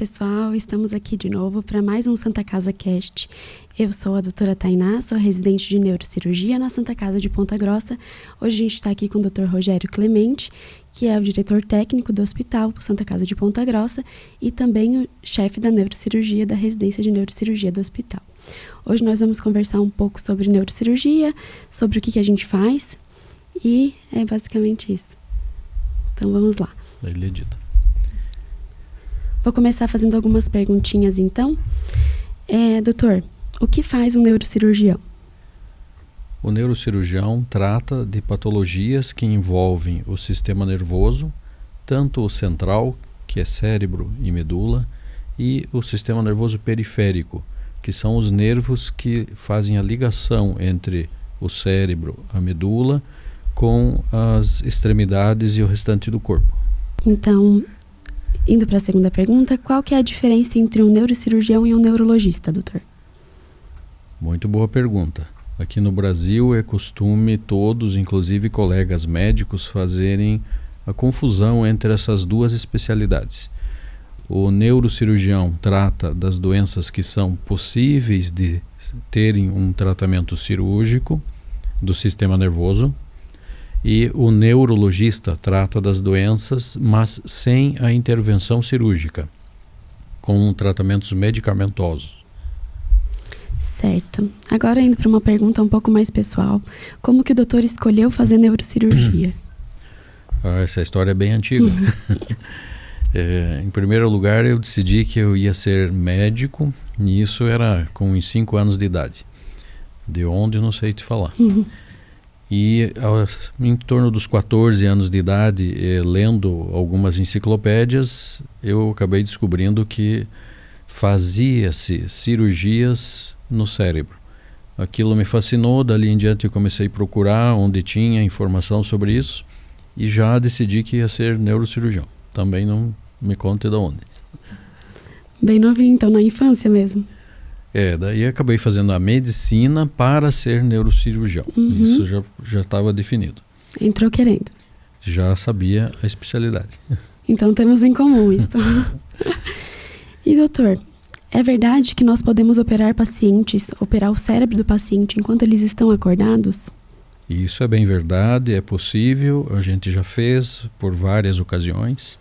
pessoal, estamos aqui de novo para mais um Santa Casa Cast. Eu sou a doutora Tainá, sou residente de neurocirurgia na Santa Casa de Ponta Grossa. Hoje a gente está aqui com o Dr. Rogério Clemente, que é o diretor técnico do Hospital Santa Casa de Ponta Grossa e também o chefe da neurocirurgia da residência de neurocirurgia do hospital. Hoje nós vamos conversar um pouco sobre neurocirurgia, sobre o que a gente faz e é basicamente isso. Então vamos lá. Ele edita. Vou começar fazendo algumas perguntinhas, então. Doutor, o que faz um neurocirurgião? O neurocirurgião trata de patologias que envolvem o sistema nervoso, tanto o central, que é cérebro e medula, e o sistema nervoso periférico, que são os nervos que fazem a ligação entre o cérebro, a medula, com as extremidades e o restante do corpo. Então, indo para a segunda pergunta, qual que é a diferença entre um neurocirurgião e um neurologista, doutor? Muito boa pergunta. Aqui no Brasil é costume todos, inclusive colegas médicos, fazerem a confusão entre essas duas especialidades. O neurocirurgião trata das doenças que são possíveis de terem um tratamento cirúrgico do sistema nervoso, e o neurologista trata das doenças, mas sem a intervenção cirúrgica, com tratamentos medicamentosos. Certo. Agora indo para uma pergunta um pouco mais pessoal. Como que o doutor escolheu fazer neurocirurgia? Essa história é bem antiga. Em primeiro lugar, eu decidi que eu ia ser médico, e isso era com uns 5 anos de idade. De onde, não sei te falar. E em torno dos 14 anos de idade, lendo algumas enciclopédias, eu acabei descobrindo que fazia-se cirurgias no cérebro. Aquilo me fascinou, dali em diante eu comecei a procurar onde tinha informação sobre isso e já decidi que ia ser neurocirurgião. Também não me conte de onde. Bem novinho, então, na infância mesmo. Daí acabei fazendo a medicina para ser neurocirurgião. Isso já estava definido. Entrou querendo. Já sabia a especialidade. Então temos em comum isso. E doutor, é verdade que nós podemos operar o cérebro do paciente enquanto eles estão acordados? Isso é bem verdade, é possível, a gente já fez por várias ocasiões.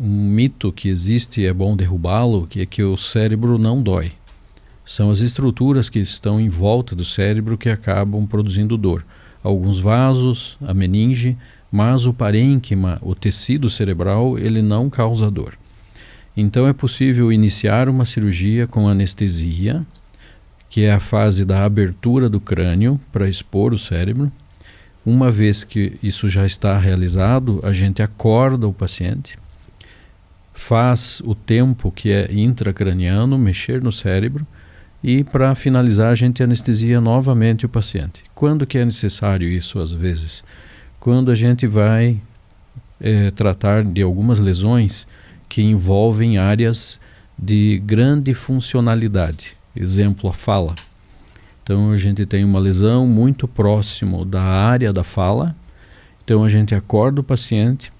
Um mito que existe, é bom derrubá-lo, que é que o cérebro não dói. São as estruturas que estão em volta do cérebro que acabam produzindo dor. Alguns vasos, a meninge, mas o parênquima, o tecido cerebral, ele não causa dor. Então é possível iniciar uma cirurgia com anestesia, que é a fase da abertura do crânio para expor o cérebro. Uma vez que isso já está realizado, a gente acorda o paciente, faz o tempo que é intracraniano, mexer no cérebro, e para finalizar a gente anestesia novamente o paciente. Quando que é necessário isso às vezes? Quando a gente vai tratar de algumas lesões que envolvem áreas de grande funcionalidade. Exemplo, a fala. Então a gente tem uma lesão muito próximo da área da fala, então a gente acorda o paciente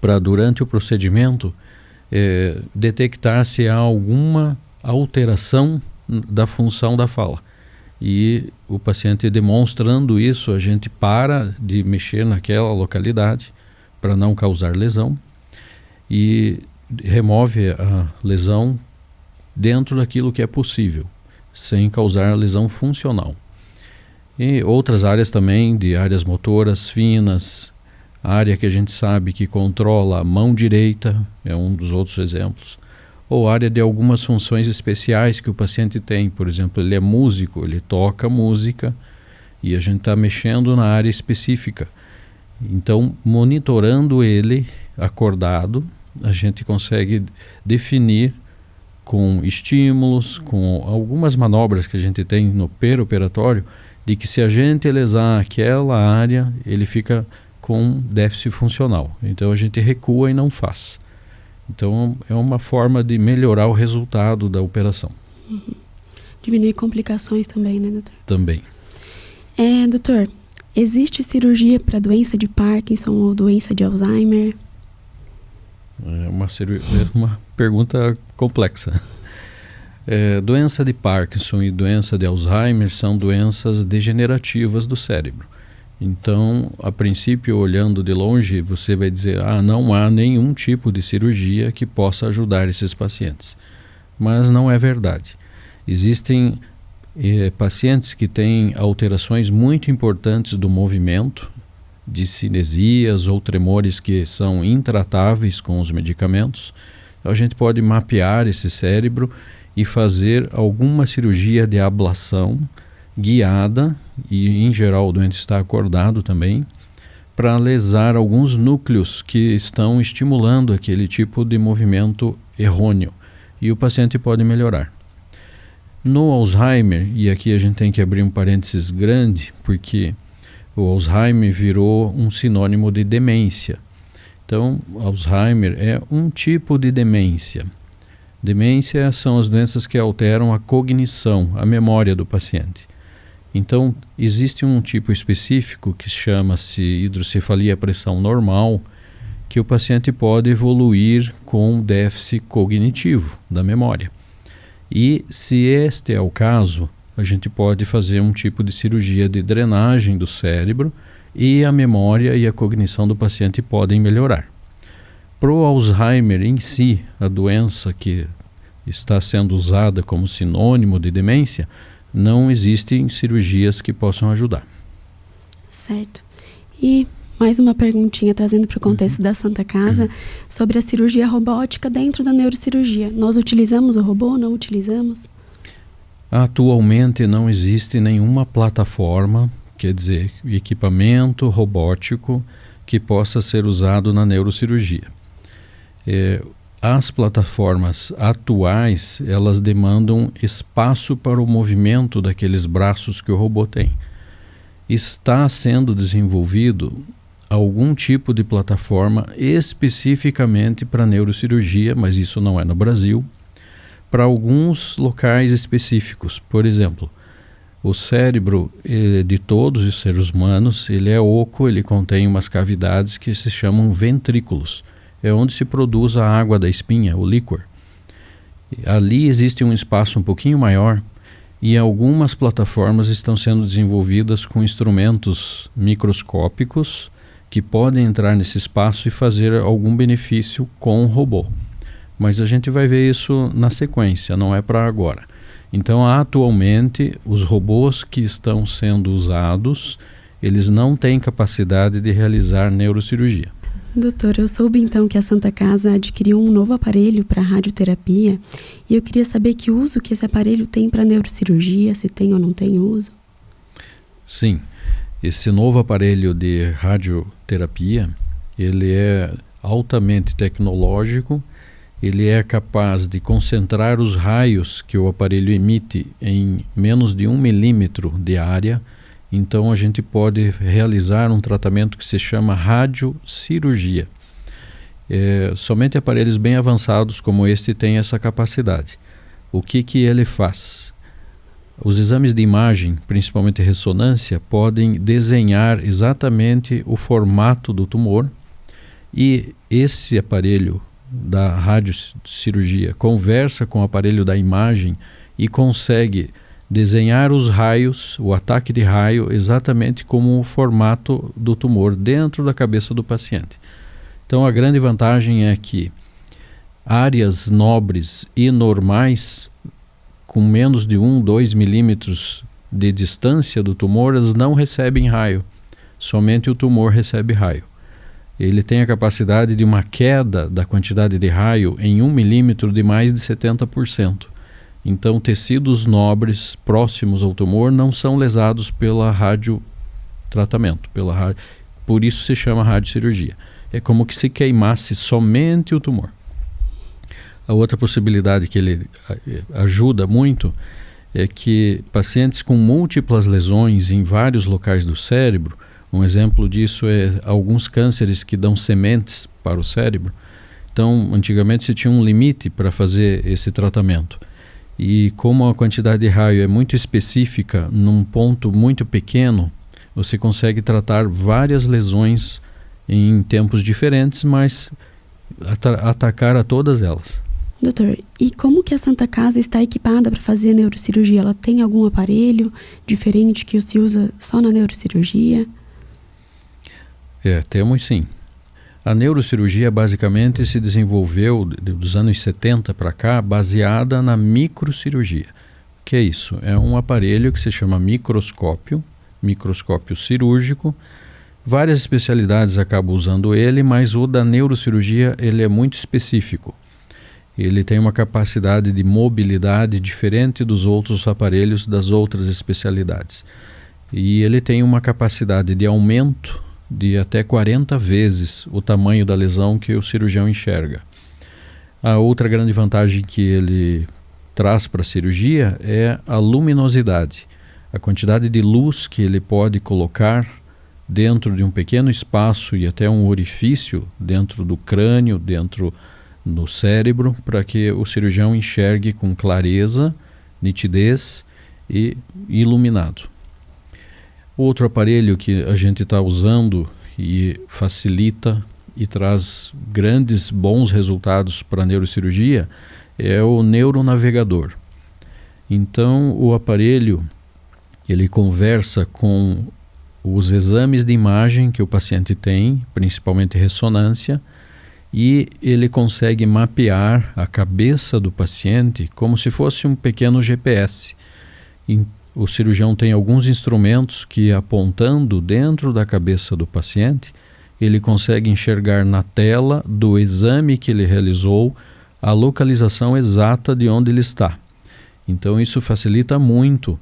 para durante o procedimento detectar se há alguma alteração da função da fala. E o paciente demonstrando isso, a gente para de mexer naquela localidade para não causar lesão e remove a lesão dentro daquilo que é possível, sem causar lesão funcional. E outras áreas também, de áreas motoras finas, a área que a gente sabe que controla a mão direita, é um dos outros exemplos, ou área de algumas funções especiais que o paciente tem. Por exemplo, ele é músico, ele toca música e a gente está mexendo na área específica. Então, monitorando ele acordado, a gente consegue definir com estímulos, com algumas manobras que a gente tem no perioperatório, de que se a gente lesar aquela área, ele fica com déficit funcional. Então a gente recua e não faz. Então é uma forma de melhorar o resultado da operação. Diminuir complicações também, né, doutor? Também. Doutor, existe cirurgia para doença de Parkinson ou doença de Alzheimer? É uma pergunta complexa. Doença de Parkinson e doença de Alzheimer são doenças degenerativas do cérebro. Então, a princípio, olhando de longe, você vai dizer, não há nenhum tipo de cirurgia que possa ajudar esses pacientes. Mas não é verdade. Existem pacientes que têm alterações muito importantes do movimento, de cinesias ou tremores que são intratáveis com os medicamentos. Então, a gente pode mapear esse cérebro e fazer alguma cirurgia de ablação guiada, e em geral o doente está acordado também, para lesar alguns núcleos que estão estimulando aquele tipo de movimento errôneo, e o paciente pode melhorar. No Alzheimer, e aqui a gente tem que abrir um parênteses grande, porque o Alzheimer virou um sinônimo de demência. Então, Alzheimer é um tipo de demência. Demência são as doenças que alteram a cognição, a memória do paciente. Então, existe um tipo específico que chama-se hidrocefalia pressão normal, que o paciente pode evoluir com déficit cognitivo da memória. E se este é o caso, a gente pode fazer um tipo de cirurgia de drenagem do cérebro e a memória e a cognição do paciente podem melhorar. Para o Alzheimer em si, a doença que está sendo usada como sinônimo de demência, não existem cirurgias que possam ajudar. Certo. E mais uma perguntinha, trazendo para o contexto da Santa Casa, sobre a cirurgia robótica dentro da neurocirurgia. Nós utilizamos o robô ou não utilizamos? Atualmente não existe nenhuma plataforma, quer dizer, equipamento robótico que possa ser usado na neurocirurgia. As plataformas atuais, elas demandam espaço para o movimento daqueles braços que o robô tem. Está sendo desenvolvido algum tipo de plataforma especificamente para neurocirurgia, mas isso não é no Brasil, para alguns locais específicos. Por exemplo, o cérebro de todos os seres humanos, ele é oco, ele contém umas cavidades que se chamam ventrículos. É onde se produz a água da espinha, o líquor. Ali existe um espaço um pouquinho maior e algumas plataformas estão sendo desenvolvidas com instrumentos microscópicos que podem entrar nesse espaço e fazer algum benefício com o robô. Mas a gente vai ver isso na sequência, não é para agora. Então, atualmente, os robôs que estão sendo usados, eles não têm capacidade de realizar neurocirurgia. Doutor, eu soube então que a Santa Casa adquiriu um novo aparelho para radioterapia e eu queria saber que uso que esse aparelho tem para neurocirurgia, se tem ou não tem uso. Sim, esse novo aparelho de radioterapia, ele é altamente tecnológico, ele é capaz de concentrar os raios que o aparelho emite em menos de 1 milímetro de área. Então a gente pode realizar um tratamento que se chama radiocirurgia. Somente aparelhos bem avançados como este têm essa capacidade. O que ele faz? Os exames de imagem, principalmente ressonância, podem desenhar exatamente o formato do tumor e esse aparelho da radiocirurgia conversa com o aparelho da imagem e consegue desenhar os raios, o ataque de raio, exatamente como o formato do tumor dentro da cabeça do paciente. Então a grande vantagem é que áreas nobres e normais, com menos de 1, 2 milímetros de distância do tumor, elas não recebem raio, somente o tumor recebe raio. Ele tem a capacidade de uma queda da quantidade de raio em 1 milímetro de mais de 70%. Então, tecidos nobres próximos ao tumor não são lesados pela radiotratamento, por isso se chama radiocirurgia. É como que se queimasse somente o tumor. A outra possibilidade que ele ajuda muito é que pacientes com múltiplas lesões em vários locais do cérebro, um exemplo disso é alguns cânceres que dão sementes para o cérebro. Então, antigamente se tinha um limite para fazer esse tratamento. E como a quantidade de raio é muito específica, num ponto muito pequeno, você consegue tratar várias lesões em tempos diferentes, mas atacar a todas elas. Doutor, e como que a Santa Casa está equipada para fazer a neurocirurgia? Ela tem algum aparelho diferente que se usa só na neurocirurgia? Temos sim. A neurocirurgia basicamente se desenvolveu dos anos 70 para cá, baseada na microcirurgia. O que é isso? É um aparelho que se chama microscópio cirúrgico. Várias especialidades acabam usando ele, mas o da neurocirurgia ele é muito específico. Ele tem uma capacidade de mobilidade diferente dos outros aparelhos das outras especialidades. E ele tem uma capacidade de aumento de até 40 vezes o tamanho da lesão que o cirurgião enxerga. A outra grande vantagem que ele traz para a cirurgia é a luminosidade. A quantidade de luz que ele pode colocar dentro de um pequeno espaço e até um orifício dentro do crânio, dentro no cérebro, para que o cirurgião enxergue com clareza, nitidez e iluminado. Outro aparelho que a gente está usando e facilita e traz bons resultados para a neurocirurgia é o neuronavegador. Então o aparelho ele conversa com os exames de imagem que o paciente tem, principalmente ressonância, e ele consegue mapear a cabeça do paciente como se fosse um pequeno GPS. O cirurgião tem alguns instrumentos que, apontando dentro da cabeça do paciente, ele consegue enxergar na tela do exame que ele realizou a localização exata de onde ele está. Então isso facilita muito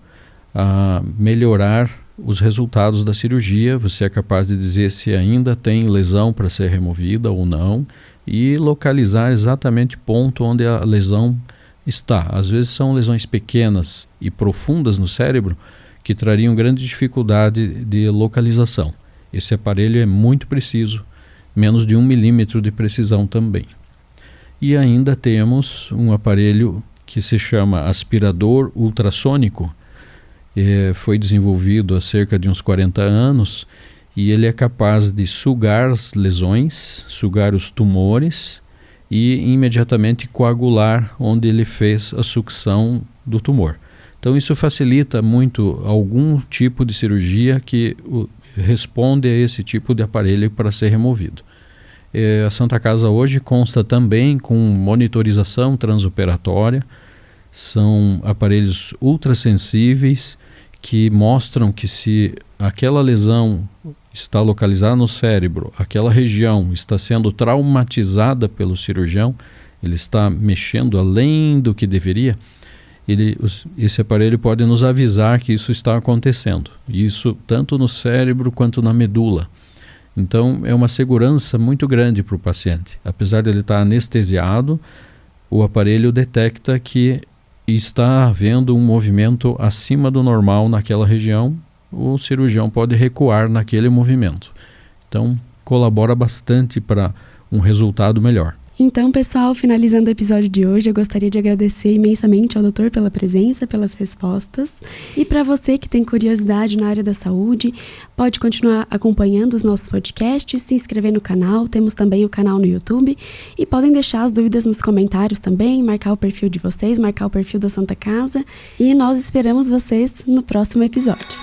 a melhorar os resultados da cirurgia. Você é capaz de dizer se ainda tem lesão para ser removida ou não e localizar exatamente o ponto onde a lesão está. Às vezes são lesões pequenas e profundas no cérebro que trariam grande dificuldade de localização. Esse aparelho é muito preciso, menos de 1 milímetro de precisão também. E ainda temos um aparelho que se chama aspirador ultrassônico. Foi desenvolvido há cerca de uns 40 anos e ele é capaz de sugar as lesões, sugar os tumores e imediatamente coagular onde ele fez a sucção do tumor. Então isso facilita muito algum tipo de cirurgia que responde a esse tipo de aparelho para ser removido. A Santa Casa hoje consta também com monitorização transoperatória. São aparelhos ultrassensíveis que mostram que se aquela lesão está localizada no cérebro, aquela região está sendo traumatizada pelo cirurgião, ele está mexendo além do que deveria, esse aparelho pode nos avisar que isso está acontecendo. Isso tanto no cérebro quanto na medula. Então é uma segurança muito grande para o paciente. Apesar de ele estar anestesiado, o aparelho detecta que está havendo um movimento acima do normal naquela região, o cirurgião pode recuar naquele movimento. Então, colabora bastante para um resultado melhor. Então, pessoal, finalizando o episódio de hoje, eu gostaria de agradecer imensamente ao doutor pela presença, pelas respostas. E para você que tem curiosidade na área da saúde, pode continuar acompanhando os nossos podcasts, se inscrever no canal, temos também o canal no YouTube. E podem deixar as dúvidas nos comentários também, marcar o perfil de vocês, marcar o perfil da Santa Casa. E nós esperamos vocês no próximo episódio.